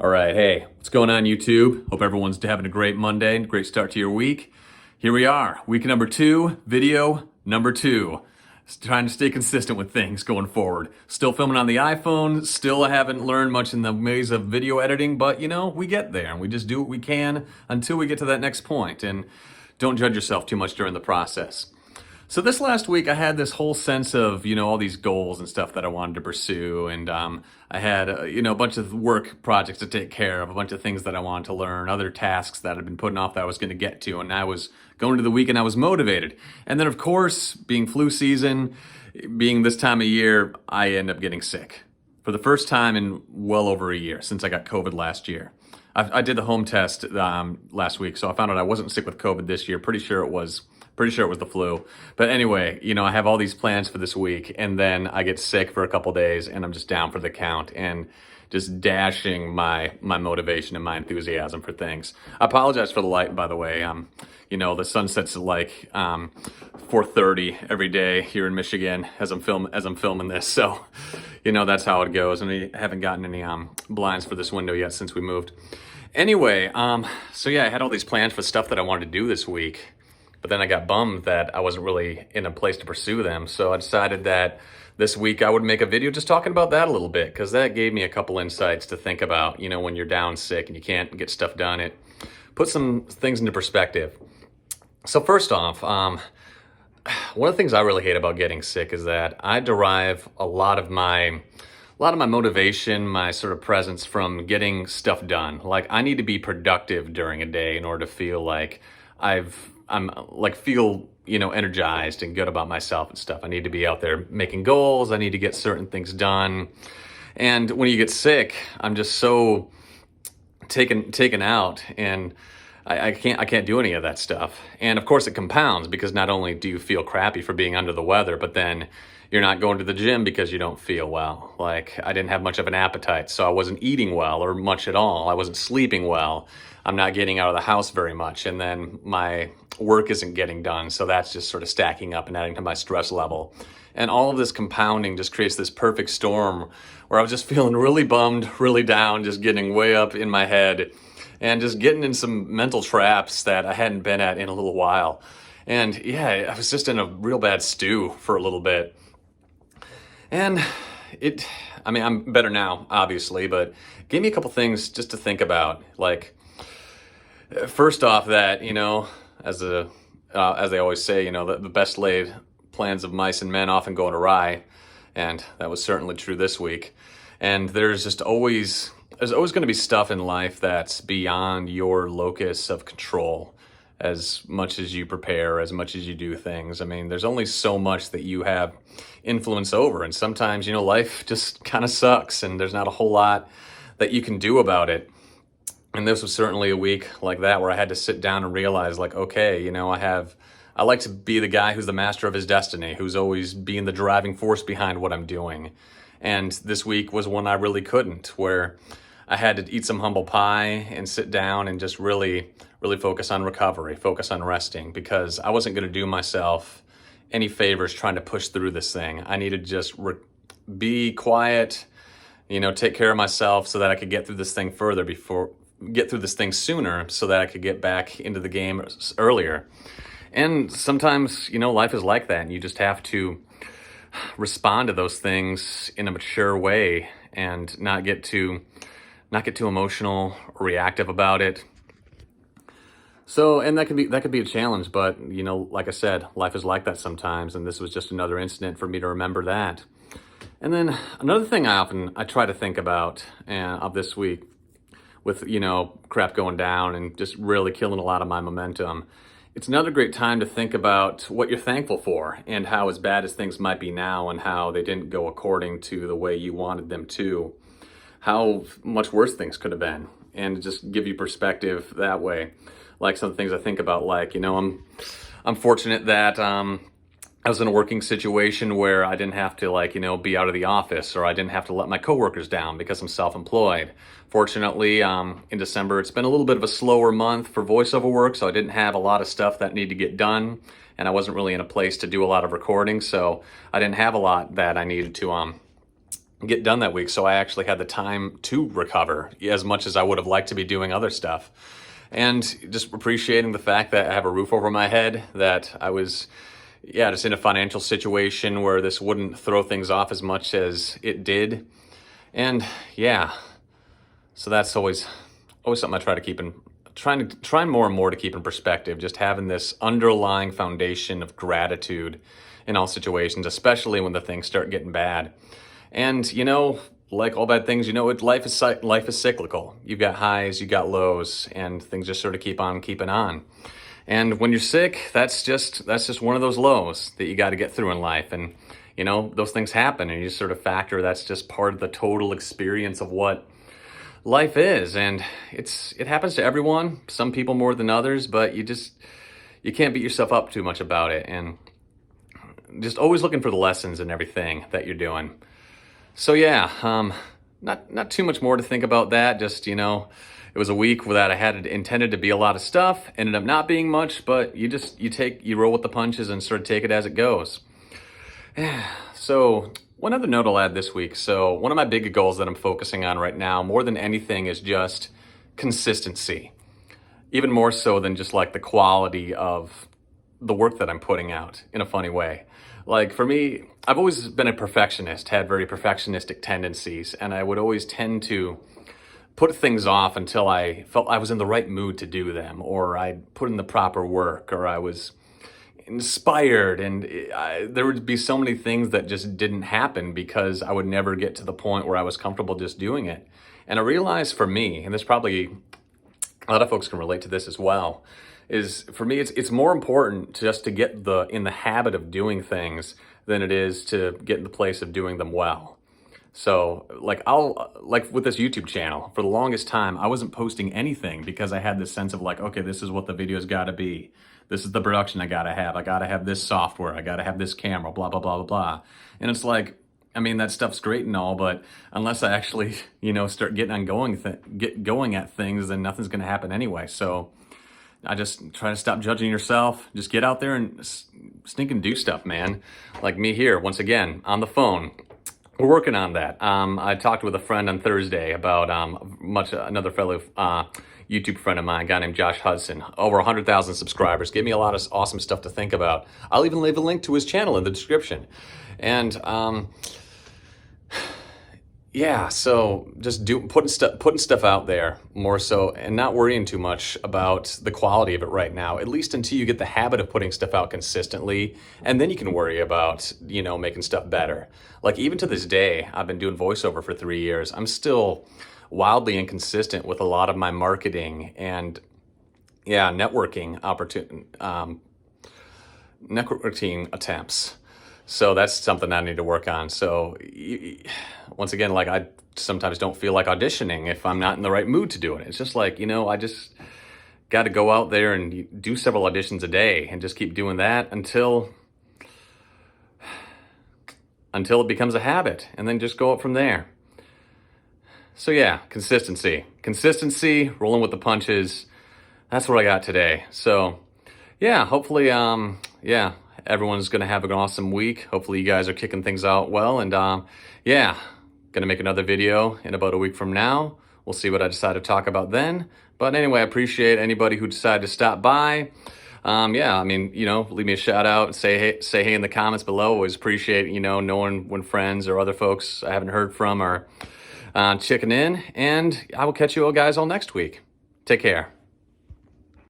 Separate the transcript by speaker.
Speaker 1: All right, hey, what's going on YouTube? Hope everyone's having a great Monday, great start to your week. Here we are, week number 2, video number 2. Trying to stay consistent with things going forward. Still filming on the iPhone, still haven't learned much in the ways of video editing, but you know, we get there and we just do what we can until we get to that next point, and don't judge yourself too much during the process. So this last week, I had this whole sense of, all these goals and stuff that I wanted to pursue. And I had, a bunch of work projects to take care of, a bunch of things that I wanted to learn, other tasks that I'd been putting off that I was going to get to. And I was going to the week and I was motivated. And then, of course, being flu season, being this time of year, I end up getting sick for the first time in well over a year since I got COVID last year. I did the home test last week, so I found out I wasn't sick with COVID this year. Pretty sure it was the flu. But anyway, I have all these plans for this week, and then I get sick for a couple days, and I'm just down for the count and just dashing my motivation and my enthusiasm for things. I apologize for the light, by the way. The sun sets at like 4:30 every day here in Michigan as I'm filming this. So, that's how it goes. And we haven't gotten any blinds for this window yet since we moved. Anyway, so yeah, I had all these plans for stuff that I wanted to do this week. But then I got bummed that I wasn't really in a place to pursue them. So I decided that this week I would make a video just talking about that a little bit, because that gave me a couple insights to think about, when you're down sick and you can't get stuff done. It put some things into perspective. So first off, one of the things I really hate about getting sick is that I derive a lot of my motivation, my sort of presence from getting stuff done. Like, I need to be productive during a day in order to feel like feel energized and good about myself and stuff. I need to be out there making goals. I need to get certain things done. And when you get sick, I'm just so taken out, and I can't do any of that stuff. And of course it compounds, because not only do you feel crappy for being under the weather, but then you're not going to the gym because you don't feel well. Like, I didn't have much of an appetite, so I wasn't eating well or much at all. I wasn't sleeping well. I'm not getting out of the house very much. And then my work isn't getting done. So that's just sort of stacking up and adding to my stress level. And all of this compounding just creates this perfect storm where I was just feeling really bummed, really down, just getting way up in my head and just getting in some mental traps that I hadn't been at in a little while. And yeah, I was just in a real bad stew for a little bit. And I'm better now, obviously, but it gave me a couple things just to think about. Like, first off, that, as they always say, the best laid plans of mice and men often go awry. And that was certainly true this week. And there's always going to be stuff in life that's beyond your locus of control. As much as you prepare, as much as you do things, there's only so much that you have influence over. And sometimes, life just kind of sucks and there's not a whole lot that you can do about it. And this was certainly a week like that where I had to sit down and realize, like, okay, I like to be the guy who's the master of his destiny, who's always being the driving force behind what I'm doing. And this week was one I really couldn't, where I had to eat some humble pie and sit down and just really focus on recovery, focus on resting, because I wasn't going to do myself any favors trying to push through this thing. I needed to just be quiet, take care of myself so that I could get through this thing sooner, so that I could get back into the game earlier. And sometimes, life is like that, and you just have to respond to those things in a mature way and not get too emotional or reactive about it. So, and that could be a challenge, but like I said, life is like that sometimes, and this was just another incident for me to remember that. And then another thing I try to think about of this week, with crap going down and just really killing a lot of my momentum, it's another great time to think about what you're thankful for, and how, as bad as things might be now and how they didn't go according to the way you wanted them to, how much worse things could have been, and just give you perspective that way. Like, some things I think about, like, I'm fortunate that I was in a working situation where I didn't have to be out of the office, or I didn't have to let my coworkers down because I'm self-employed. Fortunately, in December, it's been a little bit of a slower month for voiceover work, so I didn't have a lot of stuff that needed to get done, and I wasn't really in a place to do a lot of recording, so I didn't have a lot that I needed to get done that week. So I actually had the time to recover as much as I would have liked to be doing other stuff. And just appreciating the fact that I have a roof over my head, that I was, just in a financial situation where this wouldn't throw things off as much as it did. And so that's always something I try to keep in, trying more and more to keep in perspective, just having this underlying foundation of gratitude in all situations, especially when the things start getting bad. And, like all bad things, life is cyclical. You've got highs, you got lows, and things just sort of keep on keeping on. And when you're sick, that's just one of those lows that you got to get through in life. And, those things happen, and you just sort of factor that's just part of the total experience of what life is. And it happens to everyone, some people more than others, but you can't beat yourself up too much about it. And just always looking for the lessons in everything that you're doing. So not too much more to think about that. Just, it was a week that I had intended to be a lot of stuff, ended up not being much, but you roll with the punches and sort of take it as it goes. So one other note I'll add this week. So one of my big goals that I'm focusing on right now, more than anything, is just consistency. Even more so than just like the quality of the work that I'm putting out, in a funny way. Like for me, I've always been a perfectionist, had very perfectionistic tendencies, and I would always tend to put things off until I felt I was in the right mood to do them, or I'd put in the proper work, or I was inspired, and there would be so many things that just didn't happen because I would never get to the point where I was comfortable just doing it. And I realized for me, and this probably a lot of folks can relate to this as well, is for me, it's more important just to get in the habit of doing things than it is to get in the place of doing them well. So like with this YouTube channel, for the longest time, I wasn't posting anything because I had this sense of like, okay, this is what the video's got to be. This is the production I got to have. I got to have this software. I got to have this camera, blah, blah, blah, blah, blah. And it's like, I mean, that stuff's great and all, but unless I actually, start getting going at things, then nothing's going to happen anyway. So I just try to stop judging yourself. Just get out there and stinking do stuff, man. Like me here, once again, on the phone. We're working on that. I talked with a friend on Thursday about another fellow YouTube friend of mine, a guy named Josh Hudson, over 100,000 subscribers. Gave me a lot of awesome stuff to think about. I'll even leave a link to his channel in the description. And so just putting stuff out there more so, and not worrying too much about the quality of it right now, at least until you get the habit of putting stuff out consistently, and then you can worry about, making stuff better. Like even to this day, I've been doing voiceover for 3 years. I'm still wildly inconsistent with a lot of my marketing and networking attempts. So that's something I need to work on. So once again, like I sometimes don't feel like auditioning if I'm not in the right mood to do it. It's just like, I just got to go out there and do several auditions a day and just keep doing that until it becomes a habit, and then just go up from there. So consistency, rolling with the punches. That's what I got today. So hopefully, everyone's going to have an awesome week. Hopefully you guys are kicking things out well. And going to make another video in about a week from now. We'll see what I decide to talk about then. But anyway, I appreciate anybody who decided to stop by. Leave me a shout out and say hey in the comments below. Always appreciate, knowing when friends or other folks I haven't heard from are checking in. And I will catch you all guys all next week. Take care.